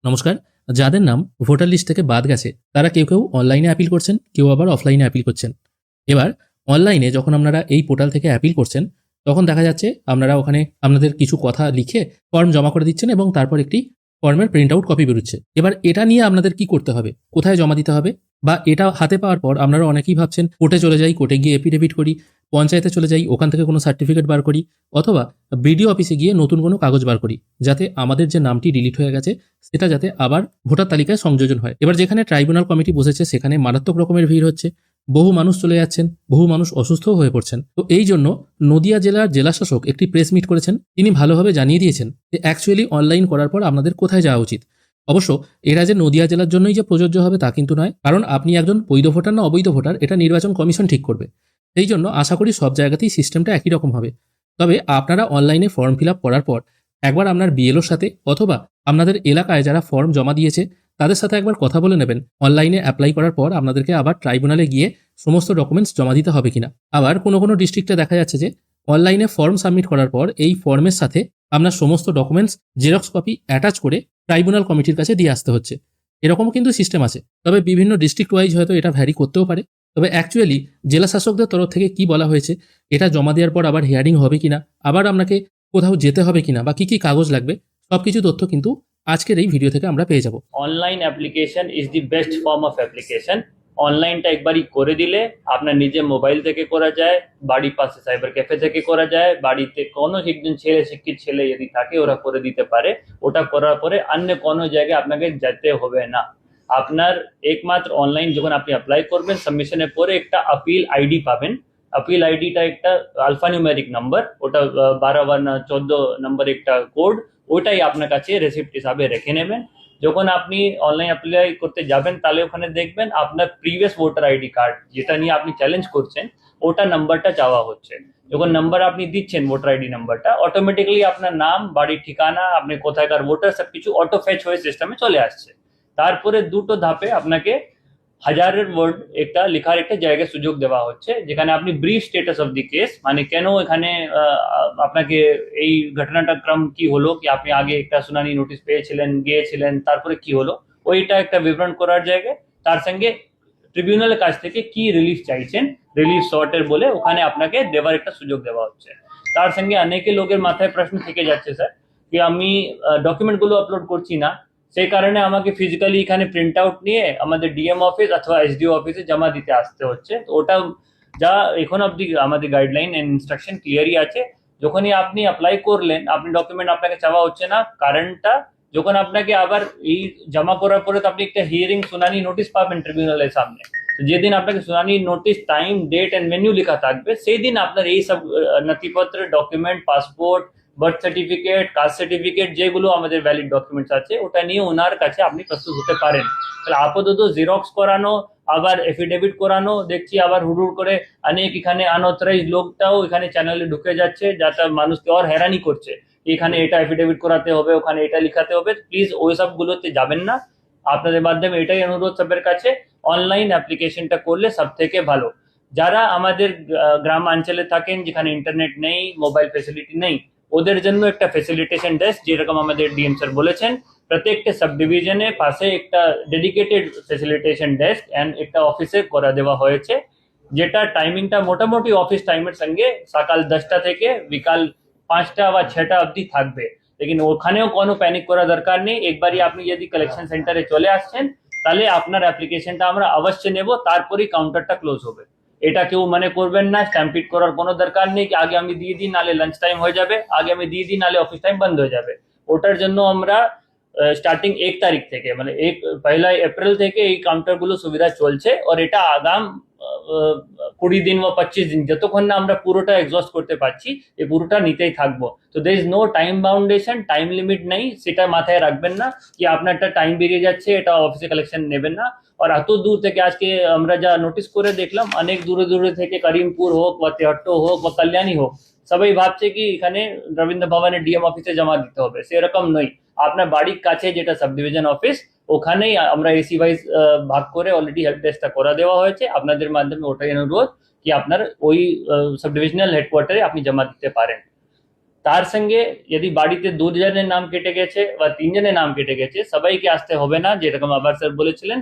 নমস্কার। যাদের নাম ভোটার লিস্ট থেকে বাদ গেছে তারা কেউ অনলাইনে অ্যাপিল করছেন, কেউ আবার অফলাইনে অ্যাপিল করছেন। এবার অনলাইনে যখন আপনারা এই পোর্টাল থেকে অ্যাপিল করছেন, তখন দেখা যাচ্ছে আপনারা ওখানে আপনাদের কিছু কথা লিখে ফর্ম জমা করে দিচ্ছেন এবং তারপর একটি ফর্মের প্রিন্ট আউট কপি বেরোচ্ছে। এবার এটা নিয়ে আপনাদের কি করতে হবে? কোথায় জমা দিতে হবে? বা এটা হাতে পাওয়ার পর আপনারা অনেকেই ভাবছেন কোর্টে চলে যাই, কোর্টে গিয়ে এফিডেভিট করি, পঞ্চায়েতে চলে যাই, ওখান থেকে কোনো সার্টিফিকেট বার করি, অথবা বিডিও অফিসে গিয়ে নতুন কোনো কাগজ বার করি, যাতে আমাদের যে নামটি ডিলিট হয়ে গেছে সেটা যাতে আবার ভোটার তালিকায় সংযোজন হয়। এবার যেখানে ট্রাইব্যুনাল কমিটি বসেছে সেখানে মারাত্মক রকমের ভিড় হচ্ছে, বহু মানুষ চলে যাচ্ছেন, বহু মানুষ অসুস্থও হয়ে পড়ছেন। তো এই জন্য নদিয়া জেলার জেলাশাসক একটি প্রেস মিট করেছেন। তিনি ভালোভাবে জানিয়ে দিয়েছেন যে অ্যাকচুয়ালি অনলাইন করার পর আপনাদের কোথায় যাওয়া উচিত। অবশ্য এরা যে নদিয়া জেলার জন্যই যে প্রযোজ্য হবে তা কিন্তু নয়, কারণ আপনি একজন বৈধ ভোটার না অবৈধ ভোটার এটা নির্বাচন কমিশন ঠিক করবে। সেই জন্য আশা করি সব জায়গাতেই সিস্টেমটা একই রকম হবে। তবে আপনারা অনলাইনে ফর্ম ফিল আপ করার পর একবার আপনার বিএলওর সাথে অথবা আপনাদের এলাকায় যারা ফর্ম জমা দিয়েছে তাদের সাথে একবার কথা বলে নেবেন অনলাইনে অ্যাপ্লাই করার পর আপনাদেরকে আবার ট্রাইব্যুনালে গিয়ে সমস্ত ডকুমেন্টস জমা দিতে হবে কিনা। আবার কোনো ডিস্ট্রিক্টে দেখা যাচ্ছে যে অনলাইনে ফর্ম সাবমিট করার পর এই ফর্মের সাথে আপনার সমস্ত ডকুমেন্টস জেরক্স কপি অ্যাটাচ করে ট্রাইব্যুনাল কমিটির কাছে দিয়ে আসতে হচ্ছে। এরকমও কিন্তু সিস্টেম আছে, তবে বিভিন্ন ডিস্ট্রিক্ট ওয়াইজ হয়তো এটা ভ্যারি করতেও পারে। তবে অ্যাকচুয়ালি জেলা শাসকদের তরফ থেকে কি বলা হয়েছে, এটা জমা দেওয়ার পর আবার হিয়ারিং হবে কিনা, আবার আপনাকে কোথাও যেতে হবে কিনা বা কি কাগজ লাগবে, সবকিছু তথ্য কিন্তু আজকের এই ভিডিও থেকে আমরা পেয়ে যাব। Online application is the best form of application. অনলাইনটা একবারই করে দিলে আপনার নিজে মোবাইল থেকে করা যায়, বাড়ির পাশে সাইবার ক্যাফে থেকে করা যায়, বাড়িতে কোনো একজন শিক্ষিত ছেলে যদি থাকে ওরা করে দিতে পারে। ওটা করার পরে অন্য কোনো জায়গায় আপনাকে যেতে হবে না। আপনার একমাত্র অনলাইন যখন আপনি অ্যাপ্লাই করবেন সাবমিশনের পরে একটা আপিল আইডি পাবেন। আপিল আইডিটা একটা আলফানিউমেরিক নাম্বার, ওটা 12 বা 14 নম্বর একটা কোড, ওইটাই আপনার কাছে রেসিপ্ট হিসাবে রেখে নেবেন। যখন আপনি অনলাইন অ্যাপ্লাই করতে যাবেন তাহলে ওখানে দেখবেন আপনার প্রিভিয়াস ভোটার আইডি কার্ড যেটা নিয়ে আপনি চ্যালেঞ্জ করছেন ওটা নাম্বারটা চাওয়া হচ্ছে। যখন নাম্বার আপনি দিচ্ছেন ভোটার আইডি নাম্বারটা, অটোমেটিক্যালি আপনার নাম, বাড়ির ঠিকানা, আপনি কোথায়কার ভোটার সবকিছু অটো ফেচ হয়ে সিস্টেমে চলে আসছে। তারপরে দুটো ধাপে আপনাকে হাজারের ওয়ার্ড একটা লেখার একটা জায়গায় সুযোগ দেওয়া হচ্ছে, যেখানে আপনি brief status of the case, মানে কেন এখানে আপনাকে এই ঘটনাটা ক্রম কি হলো, কি আপনি আগে একটা শুনানি নোটিশ পেয়েছিলেন, গিয়েছিলেন, তারপরে কি হলো, ওইটা একটা বিবরণ করার জায়গায় তার সঙ্গে ট্রিবিউনালের কাছ থেকে কি রিলিফ চাইছেন, রিলিফ শর্টের বলে ওখানে আপনাকে দেওয়ার একটা সুযোগ দেওয়া হচ্ছে। তার সঙ্গে অনেকে লোকের মাথায় প্রশ্ন থেকে যাচ্ছে স্যার, কি আমি ডকুমেন্টগুলো আপলোড করছি না, সেই কারণে আমাকে ফিজিক্যালি এখানে প্রিন্ট আউট নিয়ে আমাদের ডিএম অফিস অথবা এসডিও অফিসে জমা দিতে আসতে হচ্ছে। তো ওটা যা এখন অব্দি আমাদের গাইডলাইন এন্ড ইনস্ট্রাকশন ক্লিয়ারই আছে। যখনই আপনি অ্যাপ্লাই করলেন আপনি ডকুমেন্ট আপনাকে চাওয়া হচ্ছে না, কারণটা যখন আপনাকে আবার এই জমা করার পরে তো আপনি একটা হিয়ারিং শুনানি নোটিশ পাবেন ট্রিবিউনালের সামনে। তো যেদিন আপনাকে শুনানি নোটিশ টাইম ডেট এন্ড মেনু লেখা থাকবে সেই দিন আপনার এই সব নথিপত্র, document, passport, birth certificate, caste certificate, যেগুলো আমাদের ভ্যালিড ডকুমেন্টস আছে ওটা নিয়ে ওনার কাছে আপনি প্রস্তুত হতে পারেন। তাহলে আপাতত জেরক্স করানো, আবার এফিডেভিট করানো, দেখছি আবার হুড়ুড় করে অনেক এখানে আনঅথরাইজ লোকটাও এখানে চ্যানেলে ঢুকে যাচ্ছে, যাতে মানুষকে আর হয়রানি করছে। এখানে এটা এফিডেভিট করাতে হবে, ওখানে এটা লিখাতে হবে। প্লিজ ওই সবগুলোতে যাবেন না। আপনাদের মাধ্যমে এটাই অনুরোধ সবের কাছে, অনলাইন অ্যাপ্লিকেশনটা করলে সব থেকে ভালো। যারা আমাদের গ্রামাঞ্চলে থাকেন, যেখানে ইন্টারনেট নেই, মোবাইল ফেসিলিটি নেই, ওদের জন্য একটা ফেসিলিটেশন ডেস্ক, যেরকম আমাদের ডিএম স্যার বলেছেন, প্রত্যেকটা সাব ডিভিশনে পাশে একটা ডেডিকেটেড ফেসিলিটেশন ডেস্ক এন্ড একটা অফিসে করে দেওয়া হয়েছে, যেটা টাইমিংটা মোটামুটি অফিস টাইমের সঙ্গে সকাল 10টা থেকে বিকাল 5টা বা 6টা অবধি থাকবে। লেকিন ওখানেও কোনো প্যানিক করার দরকার নেই। একবারই আপনি যদি কালেকশন সেন্টারে চলে আসছেন তাহলে আপনার অ্যাপ্লিকেশনটা আমরা অবশ্যই নেব, তারপরেই কাউন্টারটা ক্লোজ হবে। এটা কেউ মনে করবেন না, স্ট্যাম্পিড করার কোনো দরকার নেই, কি আগে আমি দিয়ে দিই নালে লাঞ্চ টাইম হয়ে যাবে, আগে আমি দিয়ে দিই নালে অফিস টাইম বন্ধ হয়ে যাবে। ওটার জন্য আমরা স্টার্টিং 1 তারিখ থেকে, মানে 1 এপ্রিল থেকে এই কাউন্টারগুলো সুবিধা চলছে, আর এটা আগাম 20 দিন বা 25 দিন যতক্ষণ না আমরা পুরোটা এক্সস্ট করতে পারছি এই পুরোটা নিতেই থাকবো। তো there is no time boundation, time limit নেই, সেটা মাথায় রাখবেন না কি আপনার একটা টাইম বেরিয়ে যাচ্ছে এটা অফিসে কালেকশন নেবেন না। আর এত দূর থেকে আজকে আমরা যা নোটিস করে দেখলাম, অনেক দূরে দূরে থেকে করিমপুর হোক বা তেহট্ট হোক বা কল্যাণী হোক, সবাই ভাবছে কি এখানে রবীন্দ্র ভবনের ডিএম অফিসে জমা দিতে হবে, সেরকম নয়। আপনার বাড়ির কাছে যেটা সাব ডিভিশন অফিস, ওখানেই আমরা এসি ওয়াইজ ভাগ করে অলরেডি হেল্প ডেস্কটা করা দেওয়া হয়েছে। আপনাদের মাধ্যমে ওটাই অনুরোধ কি আপনার ওই সাব ডিভিশনাল হেডকোয়ার্টারে আপনি জমা দিতে পারেন। তার সঙ্গে যদি বাড়িতে দুজনের নাম কেটে গেছে বা তিনজনের নাম কেটে গেছে, সবাইকে আসতে হবে না, যেরকম আবার স্যার বলেছিলেন,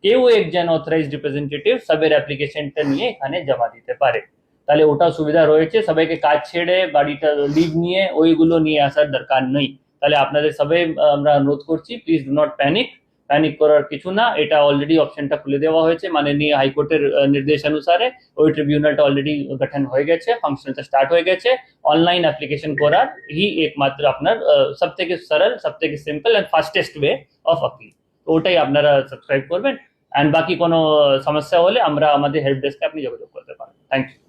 কেউ একজন অথরাইজড রিপ্রেজেন্টেটিভ সবের অ্যাপ্লিকেশনটা নিয়ে এখানে জমা দিতে পারে। তাহলে ওটা সুবিধা রয়েছে, সবাইকে কাজ ছেড়ে বাড়িটা লিভ নিয়ে ওইগুলো নিয়ে আসার দরকার নেই। তাহলে আপনাদের সবাই আমরা অনুরোধ করছি, প্লিজ ডু নট প্যানিক করার কিছু না। এটা অলরেডি অপশনটা খুলে দেওয়া হয়েছে মাননীয় হাইকোর্টের নির্দেশ অনুসারে। ওই ট্রিবিউনালটা অলরেডি গঠন হয়ে গেছে, ফাংশনটা স্টার্ট হয়ে গেছে। অনলাইন অ্যাপ্লিকেশন করার হি একমাত্র আপনার সব থেকে সরল, সব থেকে simple and fastest way of appeal. তো ওটাই আপনারা সাবস্ক্রাইব করবেন। অ্যান্ড বাকি কোনো সমস্যা হলে আমরা আমাদের হেল্প ডেস্কে আপনি যোগাযোগ করতে পারেন। Thank you.